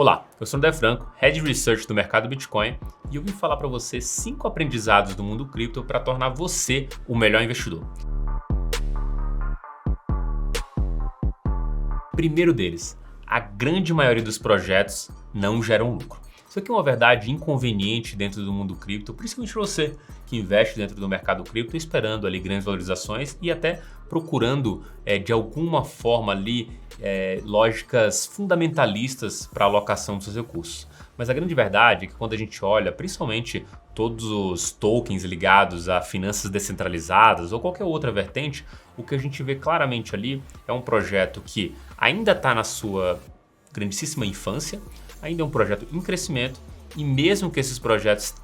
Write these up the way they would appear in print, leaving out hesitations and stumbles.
Olá, eu sou o André Franco, Head de Research do mercado Bitcoin, e eu vim falar para você 5 aprendizados do mundo cripto para tornar você o melhor investidor. Primeiro deles, a grande maioria dos projetos não geram lucro. Isso aqui é uma verdade inconveniente dentro do mundo cripto, principalmente você que investe dentro do mercado cripto esperando ali grandes valorizações e até procurando de alguma forma ali lógicas fundamentalistas para a alocação dos seus recursos. Mas a grande verdade é que quando a gente olha, principalmente todos os tokens ligados a finanças descentralizadas ou qualquer outra vertente, o que a gente vê claramente ali é um projeto que ainda está na sua grandíssima infância, ainda é um projeto em crescimento e mesmo que esses projetos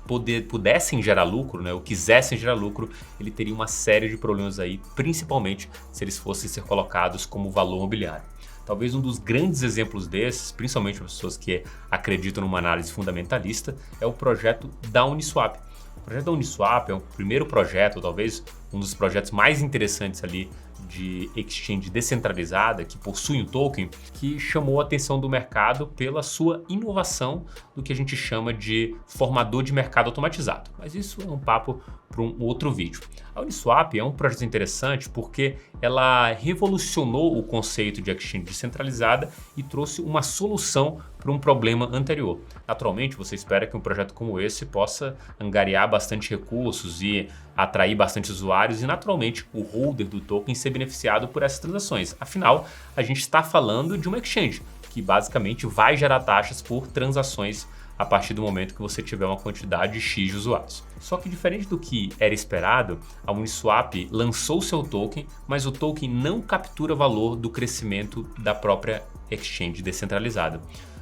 pudessem gerar lucro, ou quisessem gerar lucro, ele teria uma série de problemas aí, principalmente se eles fossem ser colocados como valor mobiliário. Talvez um dos grandes exemplos desses, principalmente para pessoas que acreditam numa análise fundamentalista, é o projeto da Uniswap. O projeto da Uniswap é o primeiro projeto, talvez um dos projetos mais interessantes ali de exchange descentralizada que possui um token que chamou a atenção do mercado pela sua inovação do que a gente chama de formador de mercado automatizado. Mas isso é um papo para um outro vídeo. A Uniswap é um projeto interessante porque ela revolucionou o conceito de exchange descentralizada e trouxe uma solução para um problema anterior. Naturalmente, você espera que um projeto como esse possa angariar bastante recursos e atrair bastante usuários e, naturalmente, o holder do token ser beneficiado por essas transações. Afinal, a gente está falando de uma exchange que basicamente vai gerar taxas por transações a partir do momento que você tiver uma quantidade X de usuários. Só que diferente do que era esperado, a Uniswap lançou seu token, mas o token não captura valor do crescimento da própria exchange descentralizada.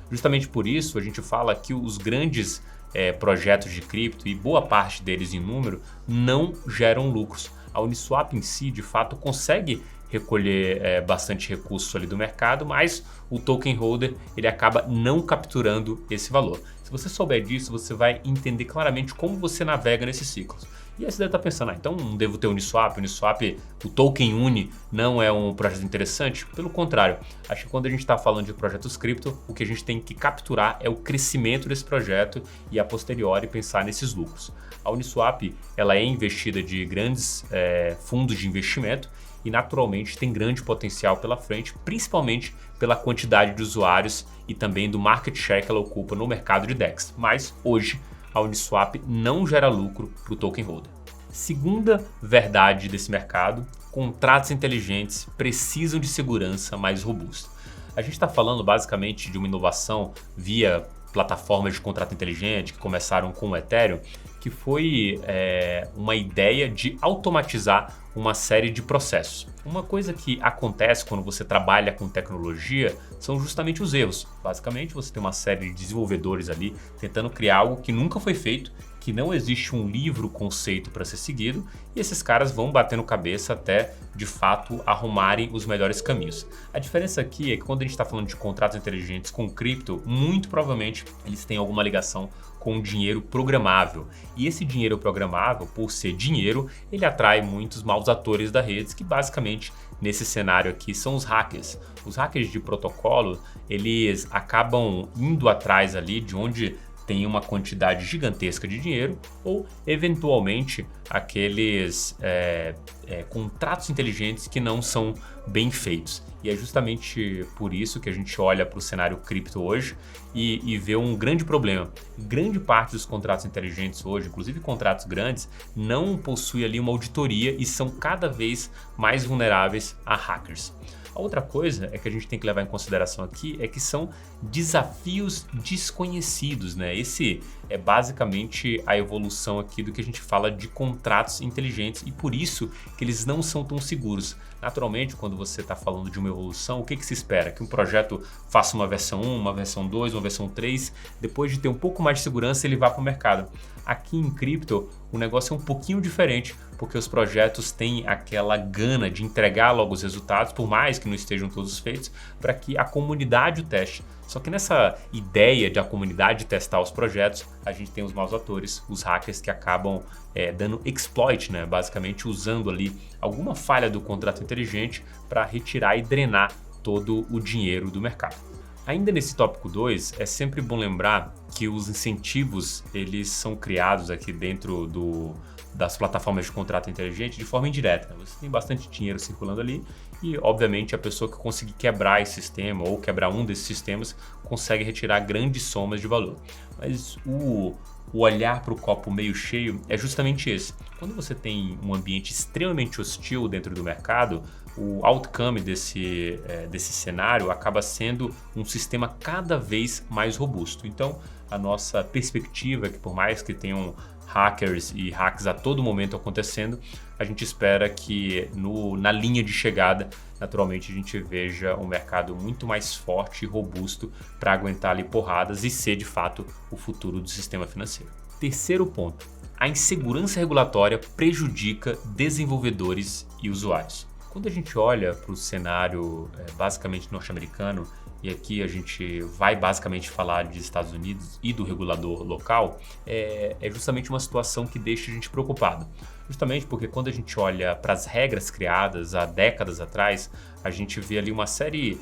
Justamente por isso, a gente fala que os grandes projetos de cripto, e boa parte deles em número, não geram lucros. A Uniswap em si, de fato, consegue recolher bastante recursos ali do mercado, mas o token holder ele acaba não capturando esse valor. Se você souber disso, você vai entender claramente como você navega nesses ciclos. E aí você deve estar pensando, então não devo ter Uniswap, o token Uni não é um projeto interessante? Pelo contrário, acho que quando a gente está falando de projetos cripto, o que a gente tem que capturar é o crescimento desse projeto e a posteriori pensar nesses lucros. A Uniswap ela é investida de grandes fundos de investimento e naturalmente tem grande potencial pela frente, principalmente pela quantidade de usuários e também do market share que ela ocupa no mercado de DEX. Mas hoje a Uniswap não gera lucro para o token holder. Segunda verdade desse mercado, contratos inteligentes precisam de segurança mais robusta. A gente está falando basicamente de uma inovação via plataformas de contrato inteligente que começaram com o Ethereum, que foi uma ideia de automatizar uma série de processos. Uma coisa que acontece quando você trabalha com tecnologia são justamente os erros. Basicamente, você tem uma série de desenvolvedores ali tentando criar algo que nunca foi feito, que não existe um livro conceito para ser seguido, e esses caras vão batendo cabeça até, de fato, arrumarem os melhores caminhos. A diferença aqui é que quando a gente está falando de contratos inteligentes com cripto, muito provavelmente eles têm alguma ligação com dinheiro programável. E esse dinheiro programável, por ser dinheiro, ele atrai muitos maus atores da rede, que basicamente, nesse cenário aqui, são os hackers. Os hackers de protocolo, eles acabam indo atrás ali de onde tem uma quantidade gigantesca de dinheiro ou, eventualmente, aqueles contratos inteligentes que não são bem feitos. E é justamente por isso que a gente olha para o cenário cripto hoje e vê um grande problema. Grande parte dos contratos inteligentes hoje, inclusive contratos grandes, não possui ali uma auditoria e são cada vez mais vulneráveis a hackers. A outra coisa é que a gente tem que levar em consideração aqui é que são desafios desconhecidos, Esse é basicamente a evolução aqui do que a gente fala de contratos inteligentes e por isso que eles não são tão seguros. Naturalmente, quando você está falando de uma evolução, o que se espera? Que um projeto faça uma versão 1, uma versão 2, uma versão 3, depois de ter um pouco mais de segurança, ele vá para o mercado. Aqui em cripto, o negócio é um pouquinho diferente, porque os projetos têm aquela gana de entregar logo os resultados, por mais que não estejam todos feitos, para que a comunidade o teste. Só que nessa ideia de a comunidade testar os projetos, a gente tem os maus atores, os hackers que acabam dando exploit, basicamente usando ali alguma falha do contrato inteligente para retirar e drenar todo o dinheiro do mercado. Ainda nesse tópico 2, é sempre bom lembrar que os incentivos, eles são criados aqui dentro das plataformas de contrato inteligente de forma indireta, né? Você tem bastante dinheiro circulando ali e, obviamente, a pessoa que conseguir quebrar esse sistema ou quebrar um desses sistemas consegue retirar grandes somas de valor. Mas o olhar para o copo meio cheio é justamente esse. Quando você tem um ambiente extremamente hostil dentro do mercado, o outcome desse cenário acaba sendo um sistema cada vez mais robusto. Então, a nossa perspectiva é que, por mais que tenham hackers e hacks a todo momento acontecendo, a gente espera que na linha de chegada, naturalmente, a gente veja um mercado muito mais forte e robusto para aguentar ali porradas e ser, de fato, o futuro do sistema financeiro. Terceiro ponto, a insegurança regulatória prejudica desenvolvedores e usuários. Quando a gente olha para o cenário basicamente norte-americano, e aqui a gente vai basicamente falar de Estados Unidos e do regulador local, é justamente uma situação que deixa a gente preocupado. Justamente porque quando a gente olha para as regras criadas há décadas atrás, a gente vê ali uma série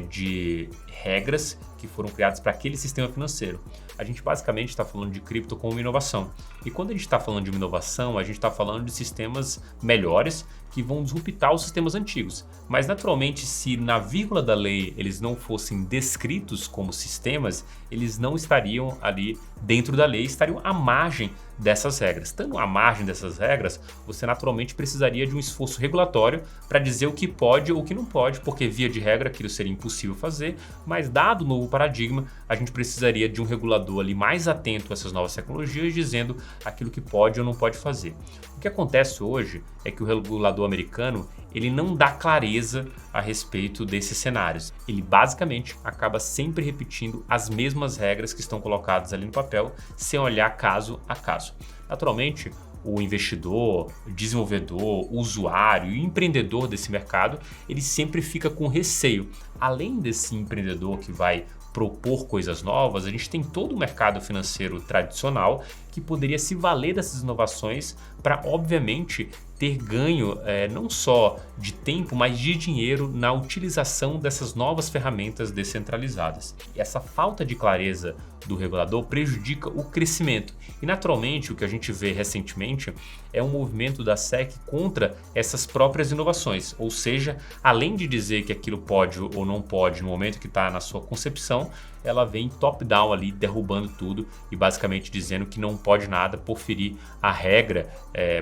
de regras que foram criadas para aquele sistema financeiro. A gente basicamente está falando de cripto como uma inovação. E quando a gente está falando de uma inovação, a gente está falando de sistemas melhores que vão disruptar os sistemas antigos. Mas, naturalmente, se na vírgula da lei eles não fossem descritos como sistemas, eles não estariam ali dentro da lei, estariam à margem dessas regras. Estando à margem dessas regras, você naturalmente precisaria de um esforço regulatório para dizer o que pode ou o que não pode, porque via de regra aquilo seria impossível fazer, mas dado o novo paradigma, a gente precisaria de um regulador ali mais atento a essas novas tecnologias, dizendo aquilo que pode ou não pode fazer. O que acontece hoje é que o regulador americano ele não dá clareza a respeito desses cenários. Ele basicamente acaba sempre repetindo as mesmas regras que estão colocadas ali no papel, sem olhar caso a caso. Naturalmente, o investidor, o desenvolvedor, o usuário e o empreendedor desse mercado, ele sempre fica com receio. Além desse empreendedor que vai propor coisas novas, a gente tem todo o mercado financeiro tradicional que poderia se valer dessas inovações para, obviamente, ter ganho não só de tempo, mas de dinheiro na utilização dessas novas ferramentas descentralizadas. E essa falta de clareza do regulador prejudica o crescimento. E, naturalmente, o que a gente vê recentemente é um movimento da SEC contra essas próprias inovações. Ou seja, além de dizer que aquilo pode ou não pode no momento que está na sua concepção, ela vem top-down ali, derrubando tudo e basicamente dizendo que não pode nada por ferir a regra,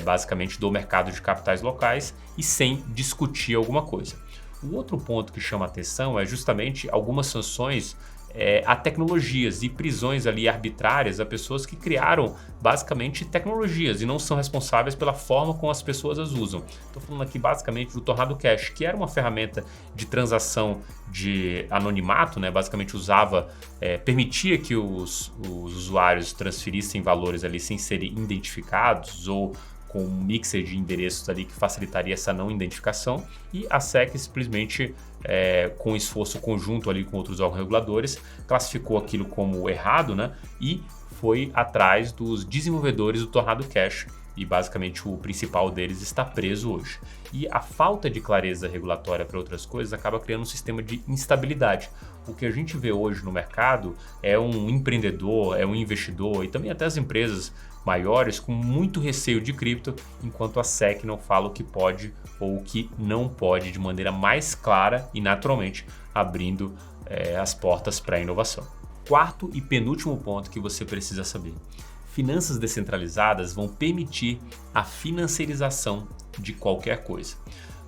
basicamente, do mercado de capitais locais e sem discutir alguma coisa. O outro ponto que chama a atenção é justamente algumas sanções a tecnologias e prisões ali arbitrárias a pessoas que criaram basicamente tecnologias e não são responsáveis pela forma como as pessoas as usam. Estou falando aqui basicamente do Tornado Cash, que era uma ferramenta de transação de anonimato, né? Basicamente permitia que os usuários transferissem valores ali sem serem identificados ou com um mixer de endereços ali que facilitaria essa não identificação, e a SEC simplesmente, com um esforço conjunto ali com outros órgãos reguladores, classificou aquilo como errado, né? E foi atrás dos desenvolvedores do Tornado Cash, e basicamente o principal deles está preso hoje. E a falta de clareza regulatória para outras coisas acaba criando um sistema de instabilidade. O que a gente vê hoje no mercado é um empreendedor, é um investidor e também até as empresas maiores com muito receio de cripto, enquanto a SEC não fala o que pode ou o que não pode de maneira mais clara e naturalmente abrindo as portas para a inovação. Quarto e penúltimo ponto que você precisa saber. Finanças descentralizadas vão permitir a financiarização de qualquer coisa.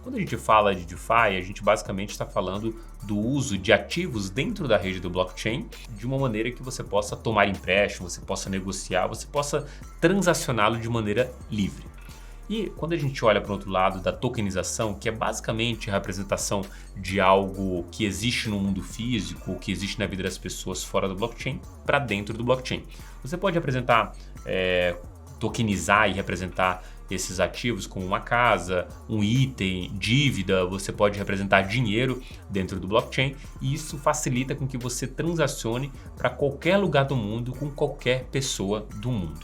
Quando a gente fala de DeFi, a gente basicamente está falando do uso de ativos dentro da rede do blockchain de uma maneira que você possa tomar empréstimo, você possa negociar, você possa transacioná-lo de maneira livre. E quando a gente olha para o outro lado da tokenização, que é basicamente a representação de algo que existe no mundo físico, que existe na vida das pessoas fora do blockchain, para dentro do blockchain. Você pode apresentar, tokenizar e representar esses ativos como uma casa, um item, dívida, você pode representar dinheiro dentro do blockchain e isso facilita com que você transacione para qualquer lugar do mundo com qualquer pessoa do mundo.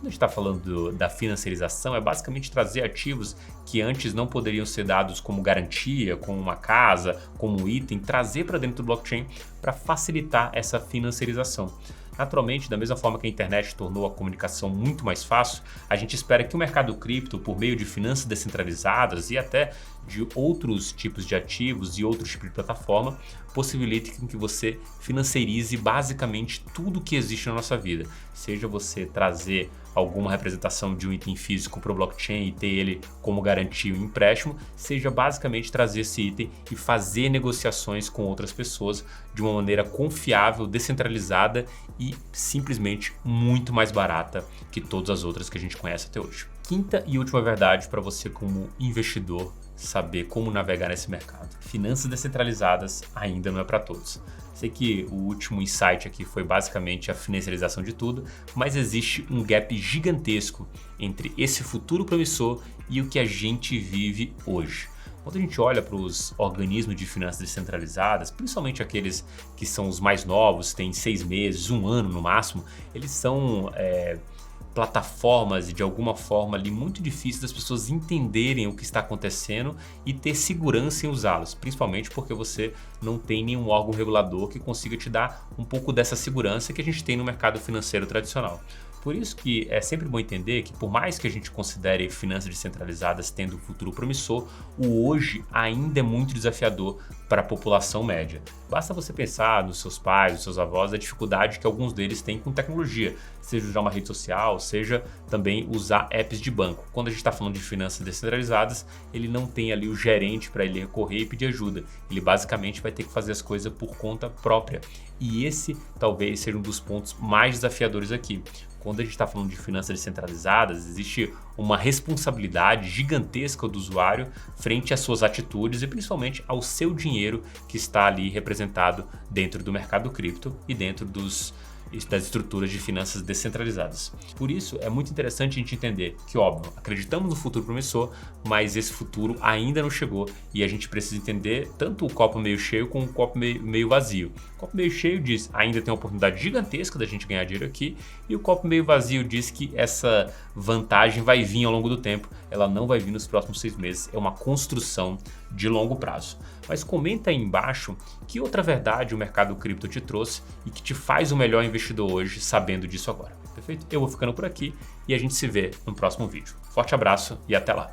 Quando a gente está falando da financiarização, é basicamente trazer ativos que antes não poderiam ser dados como garantia, como uma casa, como um item, trazer para dentro do blockchain para facilitar essa financiarização. Naturalmente, da mesma forma que a internet tornou a comunicação muito mais fácil, a gente espera que o mercado cripto, por meio de finanças descentralizadas e até de outros tipos de ativos e outros tipos de plataforma, possibilite que você financiarize basicamente tudo que existe na nossa vida. Seja você trazer alguma representação de um item físico para o blockchain e ter ele como garantia um empréstimo, seja basicamente trazer esse item e fazer negociações com outras pessoas de uma maneira confiável, descentralizada e simplesmente muito mais barata que todas as outras que a gente conhece até hoje. Quinta e última verdade para você como investidor saber como navegar nesse mercado. Finanças descentralizadas ainda não é para todos. Sei que o último insight aqui foi basicamente a financiarização de tudo, mas existe um gap gigantesco entre esse futuro promissor e o que a gente vive hoje. Quando a gente olha para os organismos de finanças descentralizadas, principalmente aqueles que são os mais novos, têm 6 meses, 1 ano no máximo, eles são plataformas e de alguma forma ali muito difícil das pessoas entenderem o que está acontecendo e ter segurança em usá-los, principalmente porque você não tem nenhum órgão regulador que consiga te dar um pouco dessa segurança que a gente tem no mercado financeiro tradicional. Por isso que é sempre bom entender que por mais que a gente considere finanças descentralizadas tendo um futuro promissor, o hoje ainda é muito desafiador para a população média. Basta você pensar nos seus pais, nos seus avós, a dificuldade que alguns deles têm com tecnologia, seja usar uma rede social, seja também usar apps de banco. Quando a gente está falando de finanças descentralizadas, ele não tem ali o gerente para ele recorrer e pedir ajuda. Ele basicamente vai ter que fazer as coisas por conta própria. E esse talvez seja um dos pontos mais desafiadores aqui. Quando a gente está falando de finanças descentralizadas, existe uma responsabilidade gigantesca do usuário frente às suas atitudes e principalmente ao seu dinheiro que está ali representado dentro do mercado cripto e dentro das estruturas de finanças descentralizadas. Por isso, é muito interessante a gente entender que, óbvio, acreditamos no futuro promissor, mas esse futuro ainda não chegou e a gente precisa entender tanto o copo meio cheio como o copo meio vazio. O copo meio cheio diz ainda tem uma oportunidade gigantesca da gente ganhar dinheiro aqui e o copo meio vazio diz que essa vantagem vai vir ao longo do tempo, ela não vai vir nos próximos 6 meses, é uma construção de longo prazo. Mas comenta aí embaixo que outra verdade o mercado cripto te trouxe e que te faz o melhor investidor hoje sabendo disso agora. Perfeito? Eu vou ficando por aqui e a gente se vê no próximo vídeo. Forte abraço e até lá!